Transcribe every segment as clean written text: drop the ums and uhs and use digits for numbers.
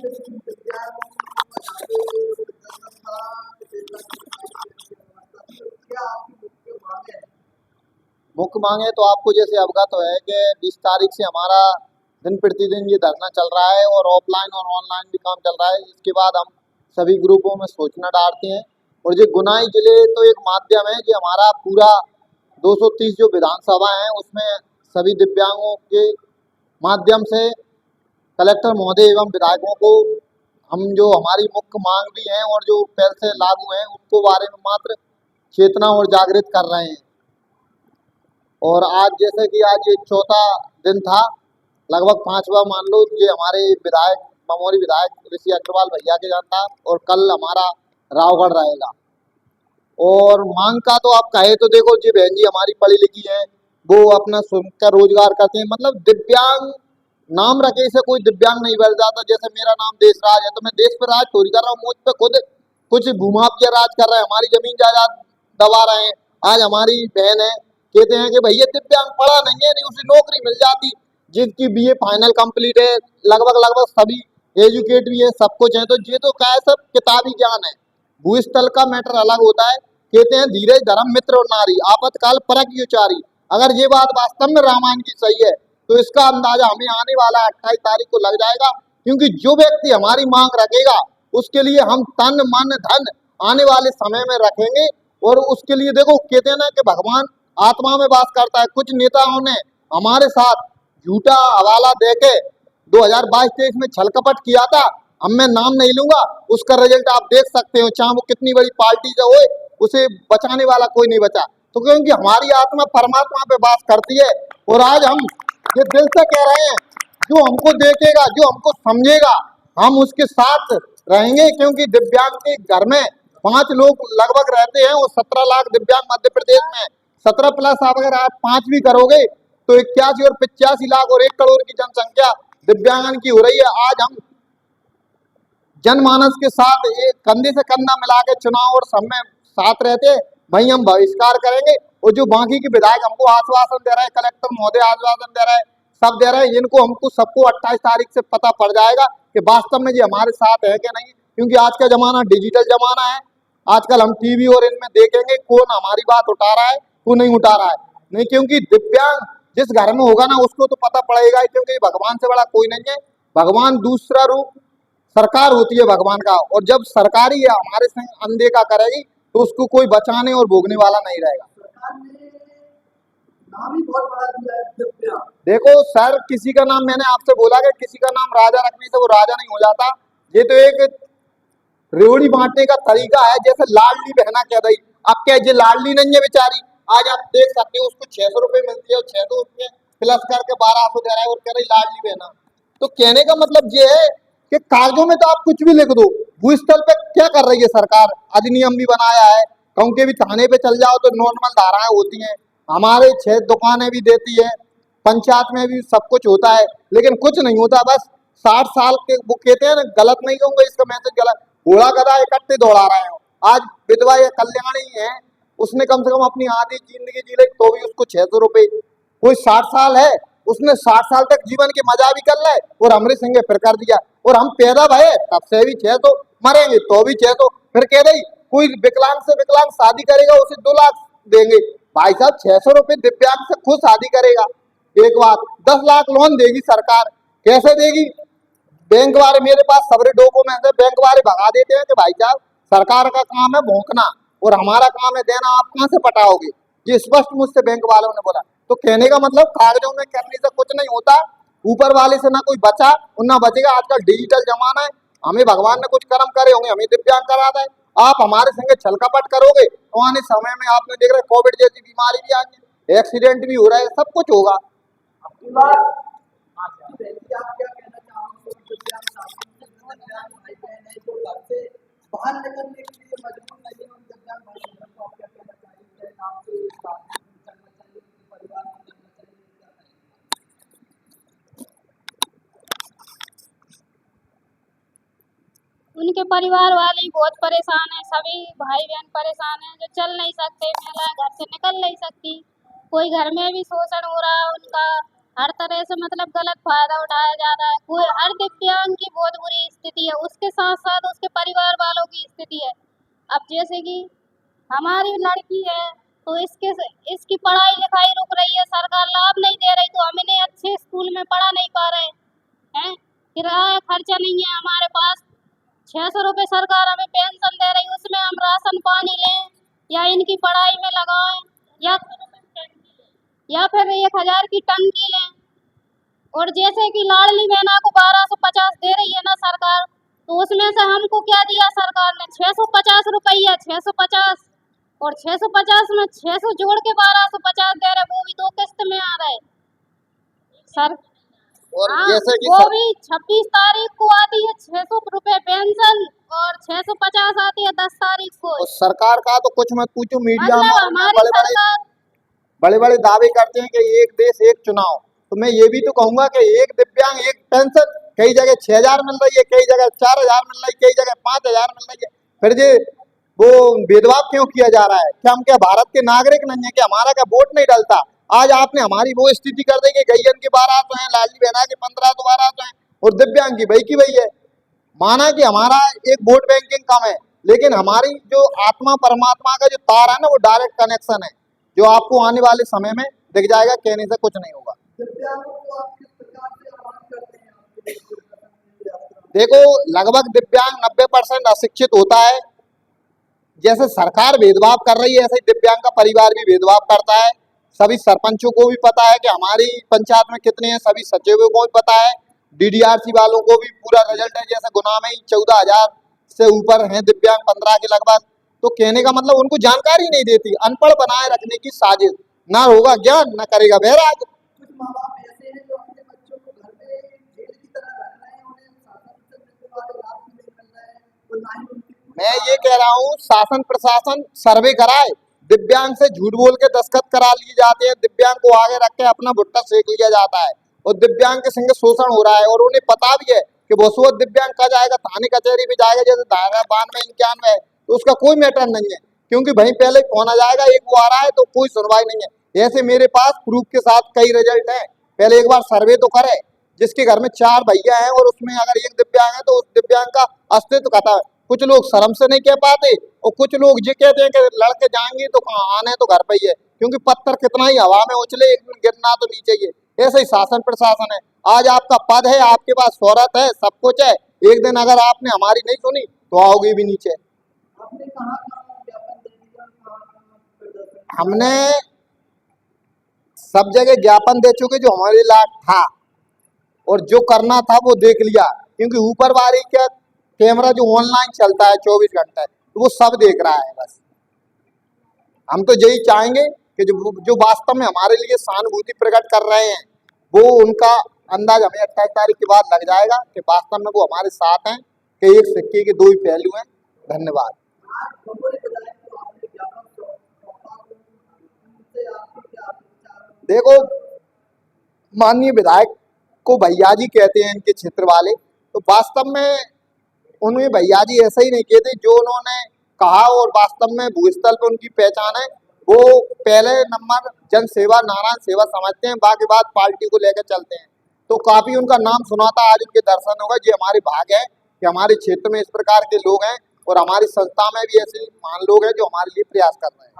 मुख्य मांगे तो आपको जैसे अवगत है कि 20 तारीख से हमारा दिन प्रतिदिन ये धरना चल रहा है और ऑफलाइन और ऑनलाइन भी काम चल रहा है। इसके बाद हम सभी ग्रुपों में सूचना डालते हैं और ये गुनाई जिले तो एक माध्यम है कि हमारा पूरा 230 जो विधानसभा है उसमें सभी दिव्यांगों के माध्यम से कलेक्टर महोदय एवं विधायकों को हम जो हमारी मुख्य मांग भी हैं और जो पहल से लागू हैं उनको बारे में मात्र चेतना और जागृत कर रहे हैं। और आज जैसे कि आज ये चौथा दिन था, लगभग 5वां मान लो, ये हमारे विधायक बमोरी विधायक ऋषि अग्रवाल भैया के जान था और कल हमारा रावगढ़ रहेगा। और मांग का तो आप कहे तो देखो, जी बहन जी हमारी पढ़ी लिखी है, वो अपना स्वयं का रोजगार करते हैं, मतलब दिव्यांग नाम रखे से कोई दिव्यांग नहीं बन जाता। जैसे मेरा नाम देशराज है तो मैं देश पर राज थोड़ी कर रहा हूँ, मुझ पे खुद कुछ भूमाफिया राज कर रहे हैं, हमारी जमीन जायदाद दबा रहे हैं। आज हमारी बहन है, कहते हैं कि भैया दिव्यांग पढ़ा नहीं है, नहीं उसे नौकरी मिल जाती, जिनकी बीए फाइनल कंप्लीट है, लगभग सभी एजुकेट भी है, सब कुछ है। तो ये तो क्या है, सब किताबी ज्ञान है, भूस्थल का मैटर अलग होता है। कहते हैं धीरज धर्म मित्र और नारी आपातकाल परक उचारी। अगर ये बात वास्तव में रामायण की सही है तो इसका अंदाजा हमें आने वाला 28 तारीख को लग जाएगा, क्योंकि जो व्यक्ति हमारी मांग रखेगा उसके लिए हम तन मन धन आने वाले समय में रखेंगे। और उसके लिए देखो, कहते हैं ना कि भगवान आत्मा में वास करता है। कुछ नेताओं ने हमारे साथ झूठा हवाला देके 2022-23 में छल कपट किया था, अब मैं नाम नहीं लूंगा, उसका रिजल्ट आप देख सकते हो, चाहे वो कितनी बड़ी पार्टी से हो, उसे बचाने वाला कोई नहीं बचा। तो क्योंकि हमारी आत्मा परमात्मा पे वास करती है। और आज हम ये दिल से कह रहे हैं, जो हमको देखेगा, जो हमको समझेगा, हम उसके साथ रहेंगे। क्योंकि दिव्यांग के घर में 5 लोग लगभग रहते हैं और 17 लाख दिव्यांग मध्य प्रदेश में, 17 प्लस आप अगर आप 5 भी करोगे तो 81 और 85 लाख और 1 करोड़ की जनसंख्या दिव्यांगन की हो रही है। आज हम जनमानस के साथ एक कंधे से कंधा मिला के चुनाव और सब में साथ रहते, वही हम बहिष्कार करेंगे। और जो बाकी के विधायक हमको आश्वासन दे रहे हैं, कलेक्टर महोदय आश्वासन दे रहे हैं, सब दे रहे हैं, इनको हमको सबको 28 तारीख से पता पड़ जाएगा कि वास्तव में ये हमारे साथ है कि नहीं। क्योंकि आज का जमाना डिजिटल जमाना है, आजकल हम टीवी और इनमें देखेंगे कौन हमारी बात उठा रहा है, कौन नहीं उठा रहा है। नहीं, क्योंकि दिव्यांग जिस घर में होगा ना उसको तो पता पड़ेगा, क्योंकि भगवान से बड़ा कोई नहीं है। भगवान दूसरा रूप सरकार होती है भगवान का, और जब सरकार ही हमारे संग अनदेखा करेगी तो उसको कोई बचाने और भोगने वाला नहीं रहेगा। नाम ही बहुत बड़ा दिया है। देखो सर, किसी का नाम, मैंने आपसे बोला कि किसी का नाम राजा रखने से वो राजा नहीं हो जाता। ये तो एक रेवड़ी बांटने का तरीका है, जैसे लाडली बहना कह रही। अब क्या ये लाडली नहीं है बेचारी, आज आप देख सकते हो उसको 600 रुपए मिलती है और 600 रुपये प्लस करके 1200 दे रहा है और कह रही लाडली बहना। तो कहने का मतलब ये है कि कागजों में तो आप कुछ भी लिख दो, भूस्थल पे क्या कर रही है सरकार, अधिनियम भी बनाया है, कहूँ के भी थाने पे चल जाओ तो नॉर्मल धाराएं होती हैं, हमारे 6 दुकानें भी देती है, पंचायत में भी सब कुछ होता है, लेकिन कुछ नहीं होता। बस 60 साल के, वो कहते हैं ना, गलत नहीं कहूंगा, इसका मैसेज गलत, घोड़ा गधा इकट्ठे दौड़ा रहे हो। आज विधवा या कल्याणी है, उसने कम से कम अपनी आधी जिंदगी जी ली तो भी उसको 600 रुपए। कोई 60 साल है, उसने 60 साल तक जीवन के मजा भी कर ले और हमरे संगे फिर कर दिया। और हम पैदा भये तब से भी 600, मरेंगे तो भी 600। फिर कह रही कोई विकलांग से विकलांग शादी करेगा उसे 2 लाख देंगे। भाई साहब 600 रुपए दिव्यांग से खुद शादी करेगा, एक बात 10 लाख लोन देगी सरकार, कैसे देगी? बैंक वाले, मेरे पास सबरे डॉक्यूमेंट है, बैंक वाले भगा देते हैं कि भाई साहब सरकार का काम है भौंकना और हमारा काम है देना, आप कहाँ से पटाओगे? ये स्पष्ट मुझसे बैंक वालों ने बोला। तो कहने का मतलब कागजों में करने से कुछ नहीं होता, ऊपर वाले से ना कोई बचा और ना बचेगा। आजकल डिजिटल जमाना है, हमें भगवान ने कुछ कर्म करे होंगे, हमें दिव्यांग करा है। आप हमारे संगे छल कपट करोगे तो आने समय में आपने देख रहे कोविड जैसी बीमारी भी आ गई, एक्सीडेंट भी हो रहा है, सब कुछ होगा। बाहर निकलने के लिए मजबूर नहीं है, दिव्यांग भाई बहनों को आप क्या कहना चाहिए? आपसे इस बात में चलना चाहिए, परिवार में चलना चाहिए? उनके परिवार वाले ही बहुत परेशान हैं, सभी भाई बहन परेशान हैं, जो चल नहीं सकते, महिला घर से निकल नहीं सकती, कोई घर में भी शोषण हो रहा है उनका, हर तरह से मतलब गलत फायदा उठाया जा रहा है। कोई हर दिव्यांग की बहुत बुरी स्थिति है, उसके साथ साथ उसके परिवार वालों की स्थिति है। अब जैसे कि हमारी लड़की है तो इसकी पढ़ाई लिखाई रुक रही है, सरकार लाभ नहीं दे रही, तो हम इन्हें अच्छे स्कूल में पढ़ा नहीं पा रहे हैं। किराया खर्चा नहीं है हमारे पास, 600 रुपये सरकार हमें पेंशन दे रही, उसमें हम राशन पानी लें या इनकी पढ़ाई में लगाएं या फिर 1000 की टंकी लें। और जैसे कि लाडली बहना को 1250 दे रही है ना सरकार, तो उसमें से हमको क्या दिया सरकार ने, 650 रुपया, 650 और 650 में 600 जोड़ के 1250 दे रहे, वो भी 2 किस्त में आ रहे सर। और हाँ, जैसे कि वो भी 26 तारीख को आती है 600 रुपये पेंशन और 650 आती है 10 तारीख को। और सरकार का तो कुछ मत पूछो, मीडिया मतलब में हमारी सरकार बड़े बड़े दावे करते हैं कि एक देश एक चुनाव। तो मैं ये भी तो कहूंगा कि एक दिव्यांग एक पेंशन, कई जगह 6000 मिल रही है, कई जगह 4000 मिल रही है, कई जगह 5000 मिल रही है। फिर ये वो भेदभाव क्यों किया जा रहा है? क्या हम क्या भारत के नागरिक नहीं है? कि हमारा क्या वोट नहीं डलता? आज आपने हमारी वो स्थिति कर दी कि गैयन की 12 तो है, लाडली बहना की 15 तो 12 तो है, और दिव्यांग की वही की वही है। माना कि हमारा एक वोट बैंकिंग कम है, लेकिन हमारी जो आत्मा परमात्मा का जो तार है ना, वो डायरेक्ट कनेक्शन है, जो आपको आने वाले समय में दिख जाएगा। कहने से कुछ नहीं होगा। देखो, लगभग दिव्यांग 90% अशिक्षित होता है। जैसे सरकार भेदभाव कर रही है, ऐसे ही दिव्यांग का परिवार भी भेदभाव करता है। सभी सरपंचों को भी पता है कि हमारी पंचायत में कितने हैं, सभी सचिवों को भी पता है, डीडीआरसी वालों को भी पूरा रिजल्ट है। जैसे गुना में ही 14,000 से ऊपर हैं दिव्यांग, 15 के लगभग। तो कहने का मतलब उनको जानकारी नहीं देती, अनपढ़ बनाए रखने की साजिश। ना होगा ज्ञान, ना करेगा बैराग। मैं ये कह रहा हूँ, शासन प्रशासन सर्वे कराए, दिव्यांग से झूठ बोल के दस्तखत करा लिए जाते हैं, दिव्यांग को आगे रख के अपना भुट्टा सेक लिया जाता है, और दिव्यांग के संग शोषण हो रहा है। और उन्हें पता भी है कि वो दिव्यांग का जाएगा, थाने कचहरी भी जाएगा, जैसे धारा 92 91 है, तो उसका कोई मैटर नहीं है, क्योंकि भाई पहले कौन आ जाएगा, एक वो आ रहा है तो कोई सुनवाई नहीं है। ऐसे मेरे पास प्रूफ के साथ कई रिजल्ट है। पहले एक बार सर्वे तो करे, जिसके घर में 4 भैया हैं और उसमें अगर एक दिव्यांग है, तो उस दिव्यांग का अस्तित्व खत्म है। कुछ लोग शर्म से नहीं कह पाते, और कुछ लोग ये कहते हैं कि लड़के जाएंगे तो कहाँ आने, तो घर पे ही है, क्योंकि पत्थर कितना ही हवा में उछले, एक दिन गिरना तो नीचे ही है। ऐसे ही शासन प्रशासन है। आज आपका पद है, आपके पास शोहरत है, सब कुछ है, एक दिन अगर आपने हमारी नहीं सुनी तो आओगे भी नीचे। हमने सब जगह ज्ञापन दे चुके, जो हमारे लायक था और जो करना था वो देख लिया, क्योंकि ऊपर वाली का कैमरा जो ऑनलाइन चलता है 24 घंटे, तो वो सब देख रहा है। बस हम तो यही चाहेंगे कि जो वास्तव में हमारे लिए सहानुभूति प्रकट कर रहे हैं, वो उनका अंदाज हमें 28 तारीख के बाद लग जाएगा कि वास्तव में वो हमारे साथ हैं, कि एक सिक्के के 2 ही पहलू हैं। धन्यवाद। देखो, माननीय विधायक को भैया जी कहते हैं इनके क्षेत्र वाले, तो वास्तव में उन्हें भैया जी ऐसा ही नहीं कहते, जो उन्होंने कहा और वास्तव में भूस्थल पर उनकी पहचान है। वो पहले नंबर जन सेवा, नारायण सेवा समझते हैं, बाकी बात पार्टी को लेकर चलते हैं। तो काफी उनका नाम सुना था, आज उनके दर्शन होगा। ये हमारे भाग्य है कि हमारे क्षेत्र में इस प्रकार के लोग हैं, और हमारी संस्था में भी ऐसे महान लोग हैं जो हमारे लिए प्रयास कर रहे हैं।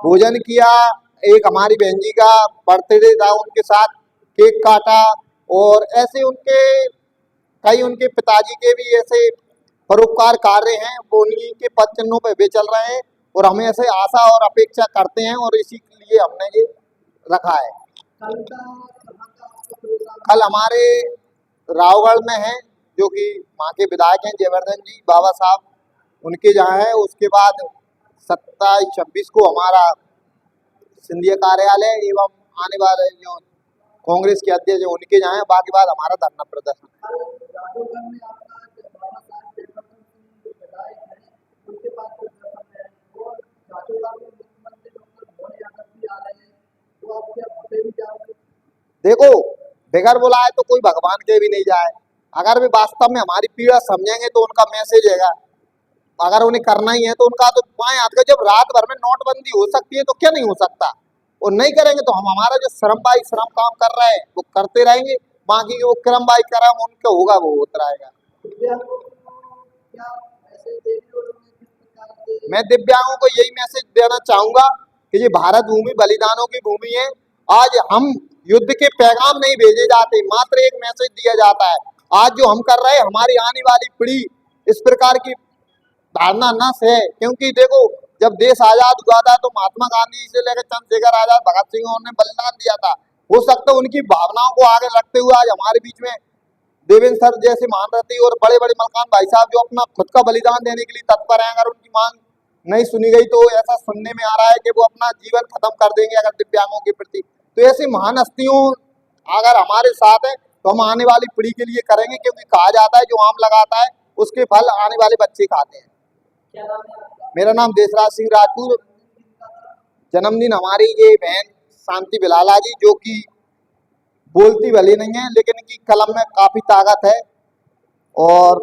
भोजन किया, एक हमारी बहन जी का बर्थडे था, उनके साथ केक काटा, और ऐसे उनके कई उनके पिताजी के भी ऐसे परोपकार कार्य हैं, वो उन्हीं के पद चिन्हों पे वे चल रहे हैं, और हमें ऐसे आशा और अपेक्षा करते हैं, और इसी के लिए हमने ये रखा है। कल हमारे रावगढ़ में है, जो कि वहाँ के विधायक हैं जयवर्धन जी बाबा साहब, उनके जहाँ है। उसके बाद 27-26 को हमारा सिंधिया कार्यालय एवं आने वाले जो कांग्रेस के अध्यक्ष उनके जहाँ है। बाकी बात हमारा धरना प्रदर्शन। देखो, बगैर बुलाए तो कोई भगवान के भी नहीं जाए। अगर वे वास्तव में हमारी पीड़ा समझेंगे तो उनका मैसेज है, अगर उन्हें करना ही है तो उनका तो बाएं हाथ का, जब रात भर में नोटबंदी हो सकती है तो क्या नहीं हो सकता। और नहीं करेंगे तो हम हमारा जो श्रमबाई श्रम काम कर रहे हैं वो करते रहेंगे, बाकी वो क्रमबाई कर्म उनका होगा वो होता रहेगा। मैं दिव्यांगों को यही मैसेज देना चाहूंगा कि ये भारत भूमि बलिदानों की भूमि है। आज हम युद्ध के पैगाम नहीं भेजे जाते, मात्र एक मैसेज दिया जाता है। आज जो हम कर रहे हैं हमारी आने वाली पीढ़ी इस प्रकार की धारणा न से, क्योंकि देखो जब देश आजाद हुआ था तो महात्मा गांधी से लेकर चंद्रशेखर आजाद, भगत सिंह ने बलिदान दिया था। हो सकता है उनकी भावनाओं को आगे रखते हुए आज हमारे बीच में देवेंद्र सर जैसे महारथी और बड़े बड़े मलकान भाई साहब जो अपना खुद का बलिदान देने के लिए तत्पर हैं, अगर उनकी मांग नहीं सुनी गई तो ऐसा सुनने में आ रहा है कि वो अपना जीवन खत्म कर देंगे अगर दिव्यांगों के प्रति। तो ऐसी महान हस्तियों अगर हमारे साथ है तो हम आने वाली पीढ़ी के लिए करेंगे, क्योंकि कहा जाता है जो आम लगाता है उसके फल आने वाले बच्चे खाते हैं। मेरा नाम देशराज सिंह राजपूत। जन्मदिन हमारी ये बहन शांति बिलाला जी, जो कि बोलती भले नहीं है लेकिन इनकी कलम में काफी ताकत है। और